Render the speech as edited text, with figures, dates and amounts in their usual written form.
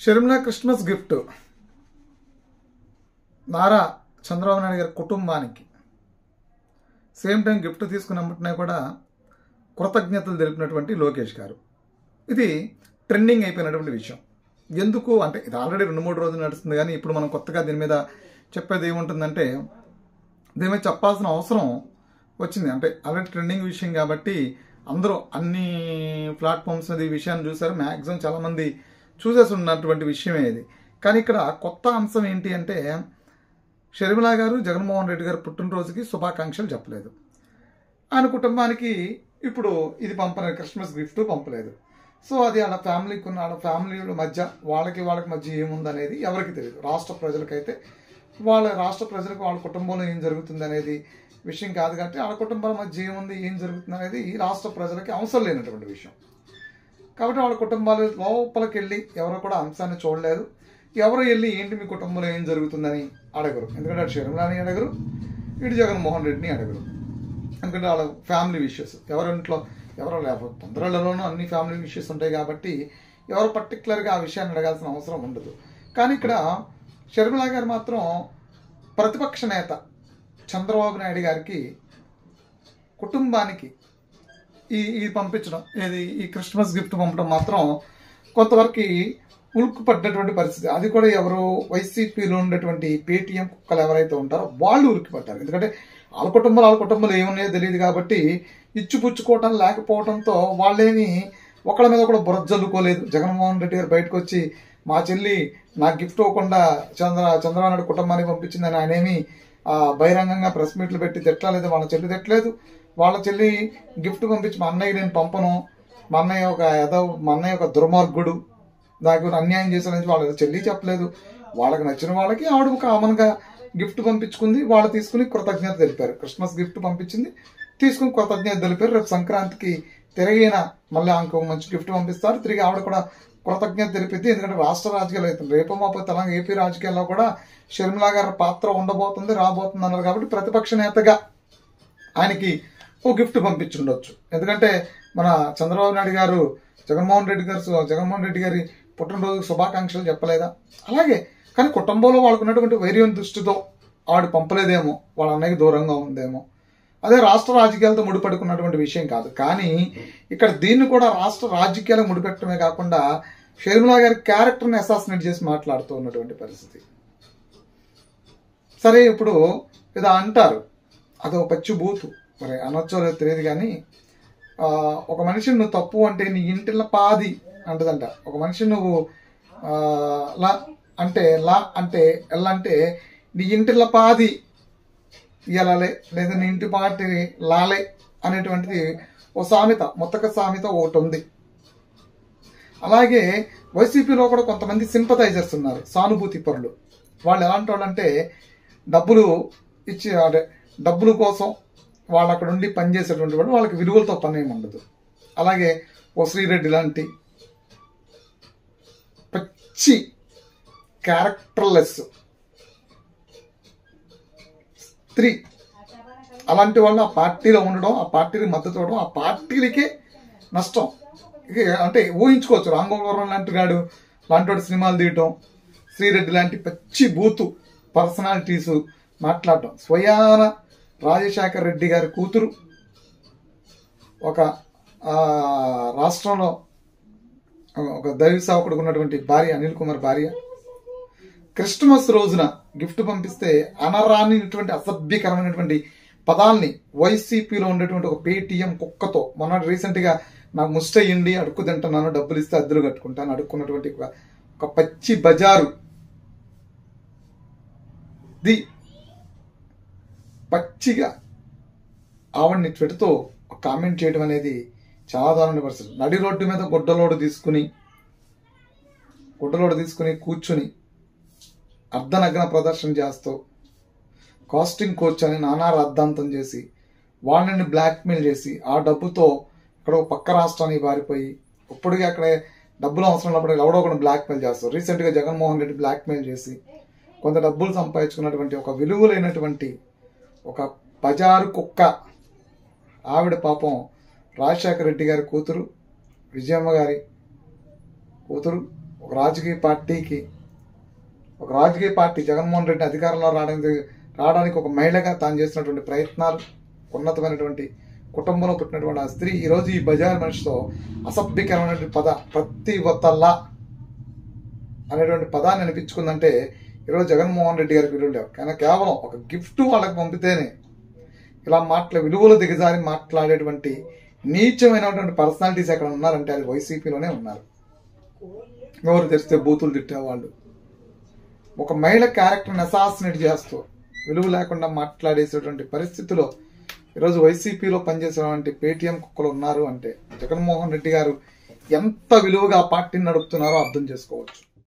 Sharmila Christmas gift Nara Chandrababu Naidu గారి కుటుంబానికి same time gift తీసుకున్నట్టునే కూడా కృతజ్ఞతలు తెలిపినటువంటి లోకేష్ గారు. ఇది ట్రెండింగ్ అయిపోయినటువంటి విషయం. ఎందుకు అంటే ఇది ఆల్రెడీ 2-3 రోజులు నడుస్తుంది, కానీ ఇప్పుడు మనం కొత్తగా దీని మీద చెప్పేది ఏముంటుందంటే దీని మీద చెప్పాల్సిన అవసరం వచ్చింది. అంటే ఆల్రెడీ ట్రెండింగ్ విషయం కాబట్టి అందరూ అన్ని ప్లాట్ఫామ్స్ ఈ విషయాన్ని చూసారు. మ్యాక్సిమం చాలామంది చూసేసి ఉన్నటువంటి విషయమే ఇది. కానీ ఇక్కడ కొత్త అంశం ఏంటి అంటే షర్మిల గారు జగన్మోహన్ రెడ్డి గారు పుట్టినరోజుకి శుభాకాంక్షలు చెప్పలేదు. ఆయన కుటుంబానికి ఇప్పుడు ఇది పంపలేదు, క్రిస్మస్ గిఫ్ట్ పంపలేదు. సో అది వాళ్ళ ఫ్యామిలీకి ఉన్న వాళ్ళ ఫ్యామిలీల మధ్య వాళ్ళకి మధ్య ఏముందనేది ఎవరికి తెలియదు. రాష్ట్ర ప్రజలకైతే రాష్ట్ర ప్రజలకు వాళ్ళ కుటుంబంలో ఏం జరుగుతుంది అనేది విషయం కాదు. కాబట్టి వాళ్ళ కుటుంబాల మధ్య ఏముంది, ఏం జరుగుతుంది అనేది ఈ రాష్ట్ర ప్రజలకి అవసరం లేనటువంటి విషయం. కాబట్టి వాళ్ళ కుటుంబాలు లోపలికి వెళ్ళి ఎవరు కూడా అంశాన్ని చూడలేదు. ఎవరు వెళ్ళి ఏంటి మీ కుటుంబంలో ఏం జరుగుతుందని అడగరు. ఎందుకంటే అటు షర్మిలని అడగరు, ఇటు జగన్మోహన్ రెడ్డిని అడగరు. ఎందుకంటే వాళ్ళ ఫ్యామిలీ విషయస్ ఎవరింట్లో ఎవరో లేకపోతే తొందరలోనూ అన్ని ఫ్యామిలీ విషయస్ ఉంటాయి కాబట్టి ఎవరు పర్టికులర్గా ఆ విషయాన్ని అడగాల్సిన అవసరం ఉండదు. కానీ ఇక్కడ షర్మిల గారు మాత్రం ప్రతిపక్ష నేత చంద్రబాబు నాయుడు గారికి కుటుంబానికి ఈ పంపించడం, ఏది ఈ క్రిస్మస్ గిఫ్ట్ పంపడం మాత్రం కొంతవరకు ఉలుక్కు పడ్డటువంటి పరిస్థితి. అది కూడా ఎవరు వైసీపీలో ఉండేటువంటి పేటీఎం కుక్కలు ఎవరైతే ఉంటారో వాళ్ళు ఉలిక్కి పడ్డారు. ఎందుకంటే వాళ్ళ కుటుంబాలు ఏమున్నాయో తెలియదు కాబట్టి ఇచ్చిపుచ్చుకోవటం లేకపోవడంతో వాళ్ళేమి ఒకళ్ళ మీద కూడా బురద జల్లుకోలేదు. జగన్మోహన్ రెడ్డి గారు బయటకు వచ్చి మా చెల్లి నాకు గిఫ్ట్ ఇవ్వకుండా చంద్రబాబు నాయుడు కుటుంబానికి పంపించిందని ఆయనేమి బహిరంగంగా ప్రెస్ మీట్లు పెట్టి తిట్టలేదు. వాళ్ళ చెల్లి తిట్టలేదు. వాళ్ళ చెల్లి గిఫ్ట్ పంపించి మా అన్నయ్య నేను పంపను, మా అన్నయ్య ఒక దుర్మార్గుడు, నాకు అన్యాయం చేశారని వాళ్ళ చెల్లి చెప్పలేదు. వాళ్ళకి నచ్చిన వాళ్ళకి ఆవిడ కామన్గా గిఫ్ట్ పంపించుకుంది. వాళ్ళు తీసుకుని కృతజ్ఞత తెలిపారు. క్రిస్మస్ గిఫ్ట్ పంపించింది, తీసుకుని కృతజ్ఞత తెలిపారు. రేపు సంక్రాంతికి తిరిగిన మళ్ళీ ఇంకో మంచి గిఫ్ట్ పంపిస్తారు. తిరిగి ఆవిడ కూడా కృతజ్ఞత తెలిపింది. ఎందుకంటే రాష్ట్ర రాజకీయాలు అవుతుంది, రేపు మాపో తెలంగాణ ఏపీ రాజకీయాల్లో కూడా షర్మిల గారి పాత్ర ఉండబోతుంది, రాబోతుంది అన్నారు. కాబట్టి ప్రతిపక్ష నేతగా ఆయనకి ఓ గిఫ్ట్ పంపించుండొచ్చు. ఎందుకంటే మన చంద్రబాబు నాయుడు గారు జగన్మోహన్ రెడ్డి గారి పుట్టినరోజు శుభాకాంక్షలు చెప్పలేదా? అలాగే కానీ కుటుంబంలో వాళ్ళకు ఉన్నటువంటి వైర్యం దృష్టితో ఆవిడ పంపలేదేమో, వాళ్ళ అన్నయ్యకి దూరంగా ఉందేమో. అదే రాష్ట్ర రాజకీయాలతో ముడిపడుకున్నటువంటి విషయం కాదు. కానీ ఇక్కడ దీన్ని కూడా రాష్ట్ర రాజకీయాలకు ముడిపెట్టడమే కాకుండా షర్మిల గారి క్యారెక్టర్ని అసాసినేట్ చేసి మాట్లాడుతూ ఉన్నటువంటి పరిస్థితి. సరే ఇప్పుడు ఏదో అంటారు, అదో పచ్చి బూతు, మరి అనొచ్చో లేదో తెలియదు. కానీ ఒక మనిషిని నువ్వు తప్పు అంటే నీ ఇంటిలో పాది అంటదంట. ఒక మనిషిని నువ్వు లా అంటే ఎలా అంటే నీ ఇంటిలో పాది ఇయ్యాలే, లేదా నీ ఇంటి పాటి లాలే అనేటువంటిది ఓ సామెత, మొత్తక సామెత ఒకటి ఉంది. అలాగే వైసీపీలో కూడా కొంతమంది సింపథైజర్స్ ఉన్నారు, సానుభూతి పరులు. వాళ్ళు ఎలాంటి వాళ్ళు అంటే డబ్బులు ఇచ్చి అంటే డబ్బుల కోసం వాళ్ళు అక్కడ ఉండి పనిచేసేటువంటి వాళ్ళు, వాళ్ళకి విలువలతో పని ఏమి ఉండదు. అలాగే ఓ శ్రీరెడ్డి లాంటి పచ్చి క్యారెక్టర్లెస్ స్త్రీ, అలాంటి వాళ్ళు ఆ పార్టీలో ఉండడం, ఆ పార్టీకి మద్దతు ఇవ్వడం, ఆ పార్టీలకే నష్టం. అంటే ఊహించుకోవచ్చు, రాంగోవరం లాంటి వాడు సినిమాలు తీయటం, శ్రీరెడ్డి లాంటి పచ్చి బూతు పర్సనాలిటీస్ మాట్లాడటం. స్వయాన రాజశేఖర్ రెడ్డి గారి కూతురు, ఒక రాష్ట్రంలో ఒక దైవ సేవకుడికి ఉన్నటువంటి భార్య, అనిల్ కుమార్ భార్య, క్రిస్మస్ రోజున గిఫ్ట్ పంపిస్తే అనరానిటువంటి అసభ్యకరమైనటువంటి పదాల్ని వైసీపీలో ఉండేటువంటి ఒక పేటీఎం కుక్కతో మొన్న రీసెంట్గా నాకు ముష్టయ్యండి, అడుక్కు తింటున్నాను, డబ్బులు ఇస్తే అద్దెలు కట్టుకుంటాను అడుక్కున్నటువంటి ఒక పచ్చి బజారు పచ్చిగా ఆవిడ్ని ట్విట్టర్తో కామెంట్ చేయడం అనేది చాలా దారుణ పరిస్థితి. నడి రోడ్డు మీద గుడ్డలోడు తీసుకుని కూర్చుని అర్ధనగ్న ప్రదర్శన చేస్తూ కాస్టింగ్ కోచ్ అని నానా రద్దాంతం చేసి వాళ్ళని బ్లాక్మెయిల్ చేసి ఆ డబ్బుతో ఇక్కడ పక్క రాష్ట్రానికి పారిపోయి ఇప్పటికీ అక్కడే డబ్బులు అవసరం ఉన్నప్పుడు ఎవడో ఒకటి బ్లాక్మెయిల్ చేస్తారు. రీసెంట్గా జగన్మోహన్ రెడ్డి బ్లాక్మెయిల్ చేసి కొంత డబ్బులు సంపాదించుకున్నటువంటి ఒక విలువలైనటువంటి ఒక బజారు కుక్క ఆవిడ పాపం రాజశేఖర రెడ్డి గారి కూతురు, విజయమ్మ గారి కూతురు, ఒక రాజకీయ పార్టీ జగన్మోహన్ రెడ్డి అధికారంలో రావడానికి ఒక మహిళగా తాను చేసినటువంటి ప్రయత్నాలు, ఉన్నతమైనటువంటి కుటుంబంలో పుట్టినటువంటి ఆ స్త్రీ ఈరోజు ఈ బజార్ మనిషితో అసభ్యకరమైనటువంటి ప్రతి ఒత్తల్లా అనేటువంటి పదాన్ని అనిపించుకుందంటే ఈరోజు జగన్మోహన్ రెడ్డి గారికి విలువ లేవు. కానీ కేవలం ఒక గిఫ్ట్ వాళ్ళకి పంపితేనే ఇలా విలువలు దిగజారి మాట్లాడేటువంటి నీచమైనటువంటి పర్సనాలిటీస్ ఎక్కడ ఉన్నారంటే అది వైసీపీలోనే ఉన్నారు. ఎవరు తెరిస్తే బూతులు తిట్టేవాళ్ళు, ఒక మహిళ క్యారెక్టర్ని అసాసినేట్ చేస్తూ విలువ లేకుండా మాట్లాడేసేటువంటి పరిస్థితిలో ఈరోజు వైసీపీలో పనిచేసేటువంటి పేటీఎం కుక్కలు ఉన్నారు అంటే జగన్మోహన్ రెడ్డి గారు ఎంత విలువగా పార్టీని నడుపుతున్నారో అర్థం చేసుకోవచ్చు.